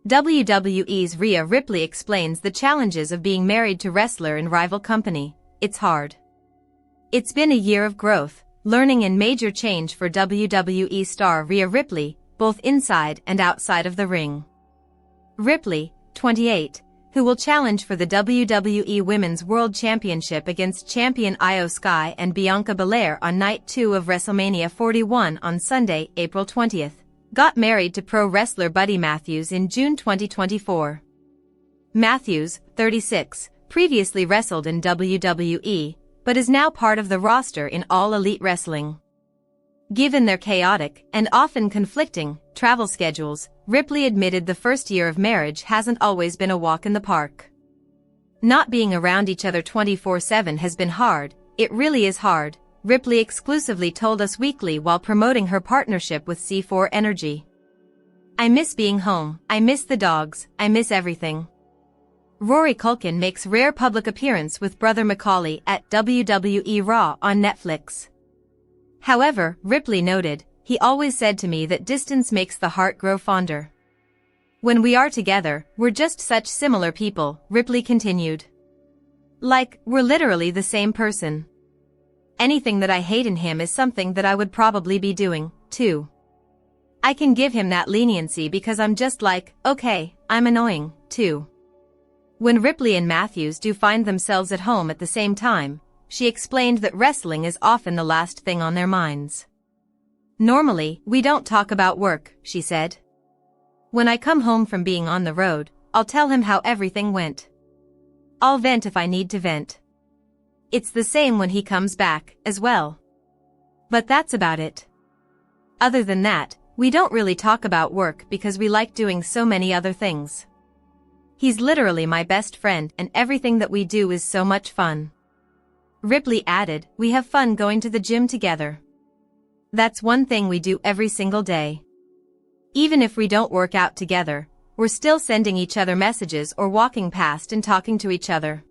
WWE's Rhea Ripley explains the challenges of being married to wrestler in rival company. It's hard. It's been a year of growth, learning and major change for WWE star Rhea Ripley, both inside and outside of the ring. Ripley, 28, who will challenge for the WWE Women's World Championship against champion Io Sky and Bianca Belair on Night 2 of WrestleMania 41 on Sunday, April 20th, got married to pro wrestler Buddy Matthews in June 2024. Matthews, 36, previously wrestled in WWE, but is now part of the roster in All Elite Wrestling. Given their chaotic, and often conflicting, travel schedules, Ripley admitted the first year of marriage hasn't always been a walk in the park. Not being around each other 24/7 has been hard, it really is hard, Ripley exclusively told Us Weekly while promoting her partnership with C4 Energy. I miss being home, I miss the dogs, I miss everything. Rory Culkin makes rare public appearance with brother Macaulay at WWE Raw on Netflix. However, Ripley noted, he always said to me that distance makes the heart grow fonder. When we are together, we're just such similar people, Ripley continued. Like, we're literally the same person. Anything that I hate in him is something that I would probably be doing, too. I can give him that leniency because I'm just like, okay, I'm annoying, too. When Ripley and Matthews do find themselves at home at the same time, she explained that wrestling is often the last thing on their minds. Normally, we don't talk about work, she said. When I come home from being on the road, I'll tell him how everything went. I'll vent if I need to vent. It's the same when he comes back, as well. But that's about it. Other than that, we don't really talk about work because we like doing so many other things. He's literally my best friend and everything that we do is so much fun. Ripley added, we have fun going to the gym together. That's one thing we do every single day. Even if we don't work out together, we're still sending each other messages or walking past and talking to each other.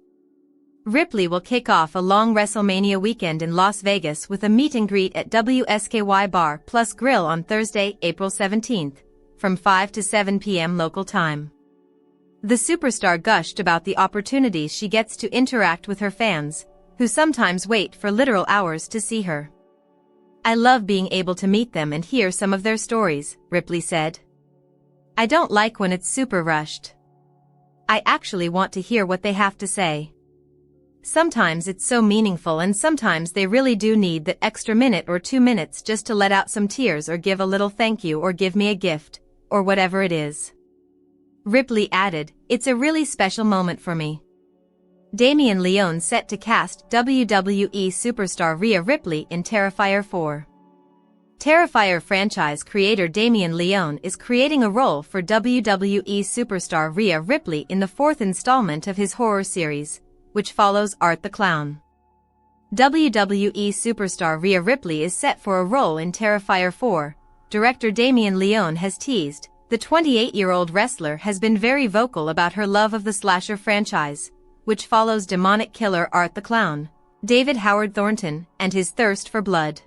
Ripley will kick off a long WrestleMania weekend in Las Vegas with a meet and greet at WSKY Bar Plus Grill on Thursday, April 17th, from 5 to 7 p.m. local time. The superstar gushed about the opportunities she gets to interact with her fans, who sometimes wait for literal hours to see her. I love being able to meet them and hear some of their stories, Ripley said. I don't like when it's super rushed. I actually want to hear what they have to say. Sometimes it's so meaningful and sometimes they really do need that extra minute or 2 minutes just to let out some tears or give a little thank you or give me a gift, or whatever it is. Ripley added, it's a really special moment for me. Damien Leone set to cast WWE Superstar Rhea Ripley in Terrifier 4. Terrifier franchise creator Damien Leone is creating a role for WWE Superstar Rhea Ripley in the 4th installment of his horror series, which follows Art the Clown. WWE Superstar Rhea Ripley is set for a role in Terrifier 4, director Damien Leone has teased. The 28-year-old wrestler has been very vocal about her love of the slasher franchise, which follows demonic killer Art the Clown, David Howard Thornton, and his thirst for blood.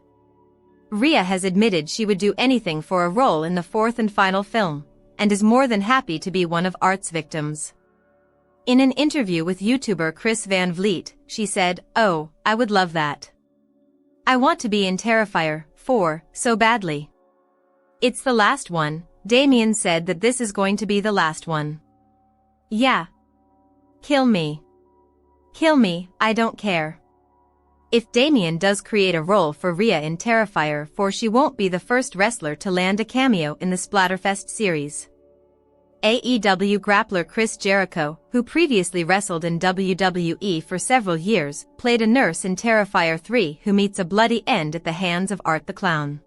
Rhea has admitted she would do anything for a role in the 4th and final film, and is more than happy to be one of Art's victims. In an interview with YouTuber Chris Van Vliet, she said, "Oh, I would love that. I want to be in Terrifier 4 so badly. It's the last one." Damien said that this is going to be the last one. Yeah. Kill me. Kill me, I don't care. If Damien does create a role for Rhea in Terrifier 4, she won't be the first wrestler to land a cameo in the Splatterfest series. AEW grappler Chris Jericho, who previously wrestled in WWE for several years, played a nurse in Terrifier 3 who meets a bloody end at the hands of Art the Clown.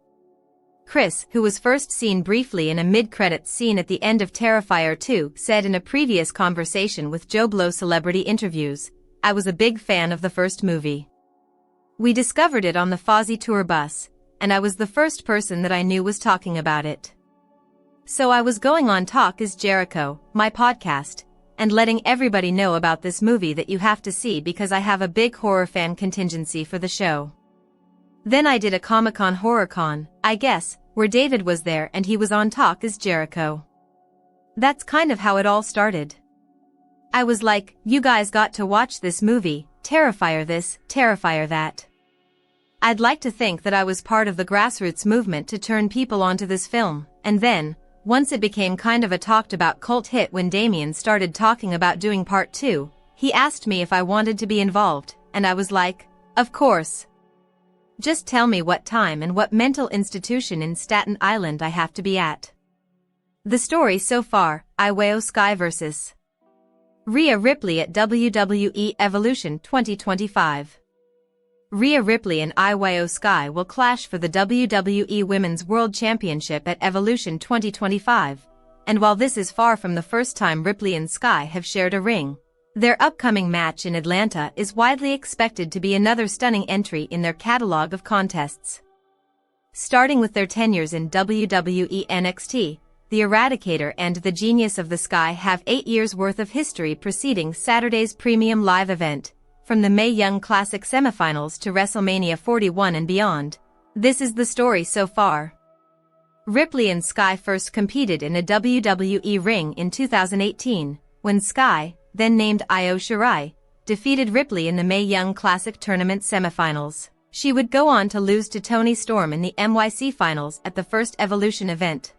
Chris, who was first seen briefly in a mid-credits scene at the end of Terrifier 2, said in a previous conversation with Joe Blow Celebrity Interviews, I was a big fan of the first movie. We discovered it on the Fozzy tour bus, and I was the first person that I knew was talking about it. So I was going on Talk is Jericho, my podcast, and letting everybody know about this movie that you have to see because I have a big horror fan contingency for the show. Then I did a Comic-Con HorrorCon, I guess, where David was there and he was on Talk is Jericho. That's kind of how it all started. I was like, you guys got to watch this movie, Terrifier this, Terrifier that. I'd like to think that I was part of the grassroots movement to turn people onto this film, and then, once it became kind of a talked about cult hit when Damien started talking about doing part 2, he asked me if I wanted to be involved, and I was like, of course. Just tell me what time and what mental institution in Staten Island I have to be at. The story so far, Io Sky vs. Rhea Ripley at WWE Evolution 2025. Rhea Ripley and Io Sky will clash for the WWE Women's World Championship at Evolution 2025, and while this is far from the first time Ripley and Sky have shared a ring, their upcoming match in Atlanta is widely expected to be another stunning entry in their catalog of contests. Starting with their tenures in WWE NXT, the Eradicator and the Genius of the Sky have 8 years' worth of history preceding Saturday's premium live event, from the Mae Young Classic semifinals to WrestleMania 41 and beyond. This is the story so far. Ripley and Sky first competed in a WWE ring in 2018, when Sky, then named Io Shirai, defeated Ripley in the Mae Young Classic tournament semifinals. She would go on to lose to Toni Storm in the NYC finals at the first Evolution event.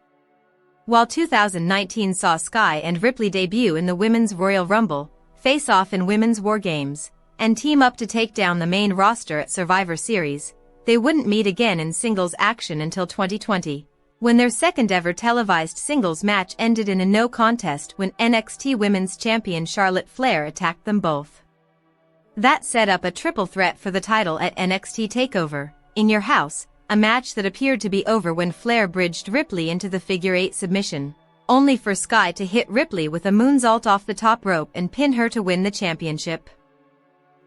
While 2019 saw Sky and Ripley debut in the Women's Royal Rumble, face off in Women's War Games, and team up to take down the main roster at Survivor Series, they wouldn't meet again in singles action until 2020, when their second ever televised singles match ended in a no contest when NXT Women's Champion Charlotte Flair attacked them both. That set up a triple threat for the title at NXT TakeOver, In Your House, a match that appeared to be over when Flair bridged Ripley into the figure 8 submission, only for Sky to hit Ripley with a moonsault off the top rope and pin her to win the championship.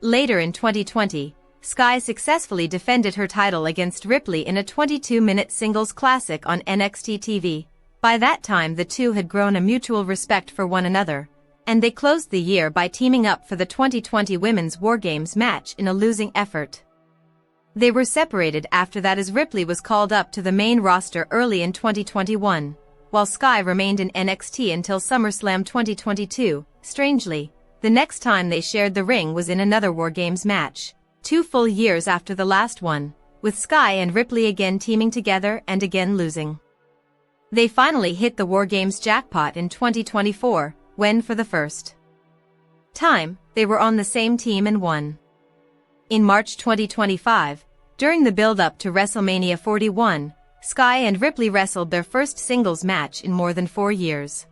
Later in 2020, Sky successfully defended her title against Ripley in a 22-minute singles classic on NXT TV. By that time the two had grown a mutual respect for one another, and they closed the year by teaming up for the 2020 Women's War Games match in a losing effort. They were separated after that as Ripley was called up to the main roster early in 2021, while Sky remained in NXT until SummerSlam 2022. Strangely, the next time they shared the ring was in another War Games match, 2 full years after the last one, with Sky and Ripley again teaming together and again losing. They finally hit the War Games jackpot in 2024, when for the first time, they were on the same team and won. In March 2025, during the build-up to WrestleMania 41, Sky and Ripley wrestled their first singles match in more than 4 years.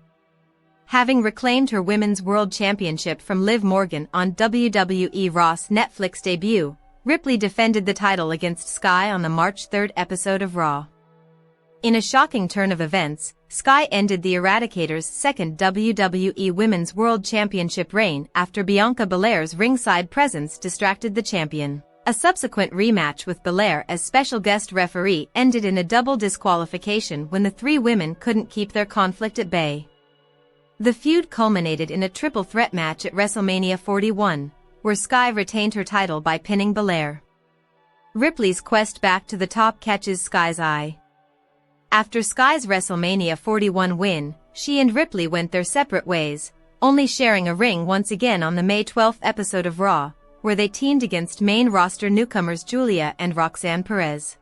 Having reclaimed her Women's World Championship from Liv Morgan on WWE Raw's Netflix debut, Ripley defended the title against Sky on the March 3 episode of Raw. In a shocking turn of events, Sky ended the Eradicator's second WWE Women's World Championship reign after Bianca Belair's ringside presence distracted the champion. A subsequent rematch with Belair as special guest referee ended in a double disqualification when the three women couldn't keep their conflict at bay. The feud culminated in a triple threat match at WrestleMania 41, where Sky retained her title by pinning Belair. Ripley's quest back to the top catches Sky's eye. After Sky's WrestleMania 41 win, she and Ripley went their separate ways, only sharing a ring once again on the May 12 episode of Raw, where they teamed against main roster newcomers Julia and Roxanne Perez.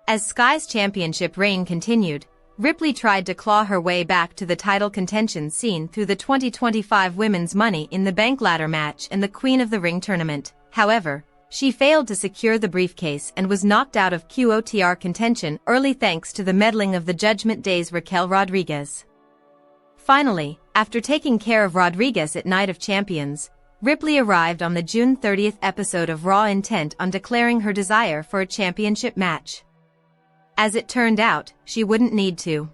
As Sky's championship reign continued, Ripley tried to claw her way back to the title contention scene through the 2025 Women's Money in the Bank ladder match and the Queen of the Ring tournament. However, she failed to secure the briefcase and was knocked out of QOTR contention early thanks to the meddling of the Judgment Day's Raquel Rodriguez. Finally, after taking care of Rodriguez at Night of Champions, Ripley arrived on the June 30th episode of Raw intent on declaring her desire for a championship match. As it turned out, she wouldn't need to.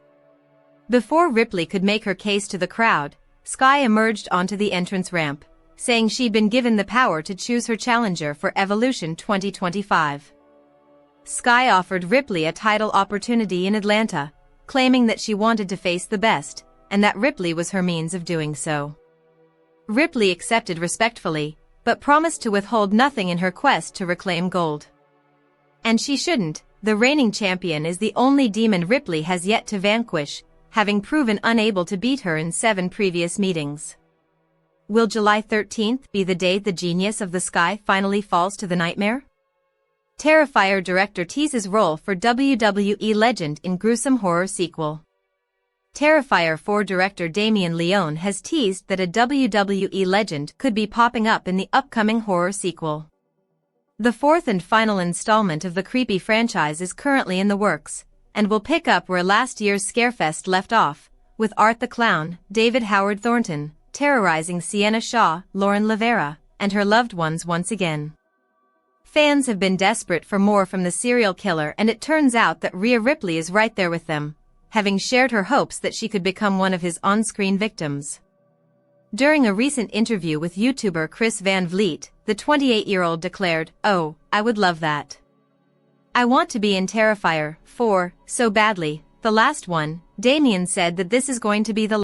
Before Ripley could make her case to the crowd, Sky emerged onto the entrance ramp, saying she'd been given the power to choose her challenger for Evolution 2025. Sky offered Ripley a title opportunity in Atlanta, claiming that she wanted to face the best, and that Ripley was her means of doing so. Ripley accepted respectfully, but promised to withhold nothing in her quest to reclaim gold. And she shouldn't. The reigning champion is the only demon Ripley has yet to vanquish, having proven unable to beat her in 7 previous meetings. Will July 13th be the day the genius of the sky finally falls to the nightmare? Terrifier director teases role for WWE legend in gruesome horror sequel. Terrifier 4 director Damien Leone has teased that a WWE legend could be popping up in the upcoming horror sequel. The 4th and final installment of the creepy franchise is currently in the works, and will pick up where last year's Scarefest left off, with Art the Clown, David Howard Thornton, terrorizing Sienna Shaw, Lauren Rivera, and her loved ones once again. Fans have been desperate for more from the serial killer, and it turns out that Rhea Ripley is right there with them, having shared her hopes that she could become one of his on-screen victims. During a recent interview with YouTuber Chris Van Vliet, the 28-year-old declared, "Oh, I would love that. I want to be in Terrifier 4 so badly, the last one." Damien said that this is going to be the